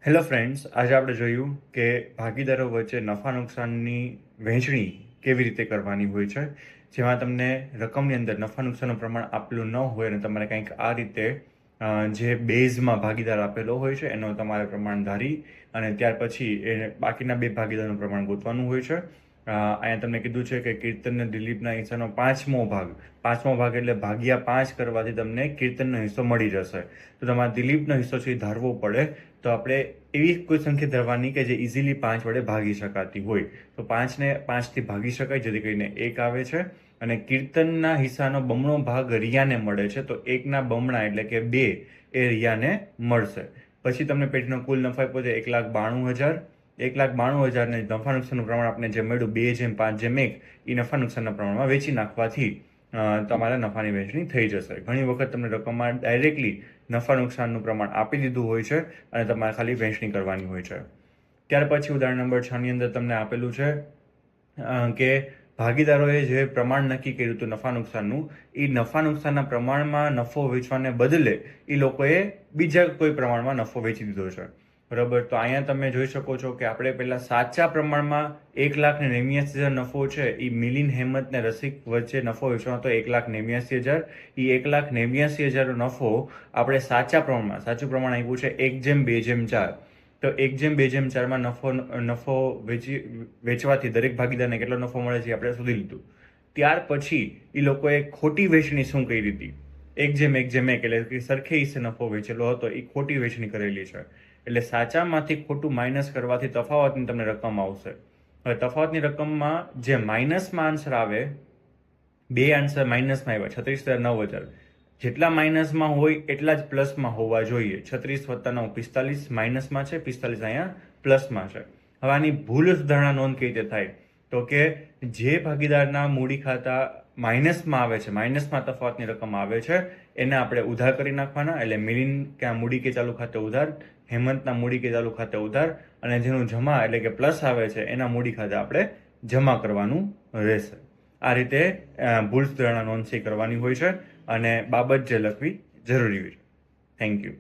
Hello friends, આજે આપણે જોયું કે ભાગીદારો વચ્ચે નફા નુકસાનની વહેંચણી કેવી રીતે કરવાની હોય છે, જેમાં તમને રકમની અંદર નફા નુકસાનનું પ્રમાણ આપેલું ન હોય અને તમારે કંઈક આ રીતે જે બેઝમાં ભાગીદાર આપેલો હોય છે એનો તમારે પ્રમાણ ધારી અને ત્યાર પછી એ બાકીના બે ભાગીદારનું પ્રમાણ ગોતવાનું હોય છે. અહીંયા તમને કીધું છે કે કીર્તન અને દિલીપના હિસ્સાનો પાંચમો ભાગ એટલે ભાગ્યા 5 કરવાથી તમને કીર્તનનો હિસ્સો મળી જશે. તો તમારે દિલીપનો હિસ્સો છે ધારવો પડે. તો આપણે એવી કોઈ સંખ્યા ધરવાની કે જે ઇઝીલી 5 વડે ભાગી શકાતી હોય. તો 5ને 5થી ભાગી શકાય, જેથી કરીને 1 આવે છે. અને કીર્તનના હિસ્સાનો બમણો ભાગ રિયાને મળે છે, તો 1ના બમણા એટલે કે 2 એ રિયાને મળશે. પછી તમને પેઢીનો કુલ નફો આપ્યો છે 1,92,000. 1,92,000ને નફા નુકસાનનું પ્રમાણ આપણે જે મળ્યું 2/5/1 એ નફા નુકસાનના પ્રમાણમાં વેચી નાખવાથી તમારા નફાની વહેંચણી થઈ જશે. ઘણી વખત તમને રકમમાં ડાયરેક્ટલી નફા નુકસાનનું પ્રમાણ આપી દીધું હોય છે અને તમારે ખાલી વહેંચણી કરવાની હોય છે. ત્યાર પછી ઉદાહરણ નંબર 6ની અંદર તમને આપેલું છે કે ભાગીદારોએ જે પ્રમાણ નક્કી કર્યું હતું નફા નુકસાનનું, એ નફા નુકસાનના પ્રમાણમાં નફો વેચવાને બદલે એ લોકોએ બીજા કોઈ પ્રમાણમાં નફો વેચી દીધો છે. બરાબર. તો અહીંયા તમે જોઈ શકો છો કે આપણે પહેલા સાચા પ્રમાણમાં 1,89,000 નફો છે એ મિલિંદ હેમત ને રસિક વચ્ચે નફો વેચવાનો હતો 1,89,000. એ 1,89,000 નફો આપણે સાચા પ્રમાણમાં, સાચું પ્રમાણ આપ્યું છે 1/2/4. તો 1/2/4માં નફો વેચવાથી દરેક ભાગીદારને કેટલો નફો મળે છે આપણે શોધી લીધું. ત્યાર પછી એ લોકોએ ખોટી વહેંચણી શું કરી હતી? 1/1 એટલે કે સરખે હિસ્સે નફો વેચેલો હતો એ ખોટી વહેંચણી કરેલી છે. એટલે સાચામાંથી ખોટું માઇનસ કરવાથી તફાવતની તમને રકમ આવશે. હવે તફાવતની રકમમાં જે માઇનસમાં આન્સર આવે, બે આન્સર માઇનસમાં આવ્યા 36,09,000. જેટલા માઇનસમાં હોય એટલા જ પ્લસમાં હોવા જોઈએ. 36 + 9 45 માઇનસમાં છે, 45 અહીંયા પ્લસમાં છે. હવે આની ભૂલ સુધારણા નોંધ કઈ રીતે થાય? તો કે જે ભાગીદારના મૂડી ખાતા માઇનસમાં આવે છે, માઇનસમાં તફાવતની રકમ આવે છે, એને આપણે ઉધાર કરી નાખવાના. એટલે મિલિંદ કે મૂડી કે ચાલુ ખાતે ઉધાર, હેમંતના મૂડી કે ચાલુ ખાતે ઉધાર, અને જેનું જમા એટલે કે પ્લસ આવે છે એના મૂડી ખાતે આપણે જમા કરવાનું રહેશે. આ રીતે ભૂલ સુધારણા નોંધ કરવાની હોય છે અને બાબત જે લખવી જરૂરી હોય છે. Thank you.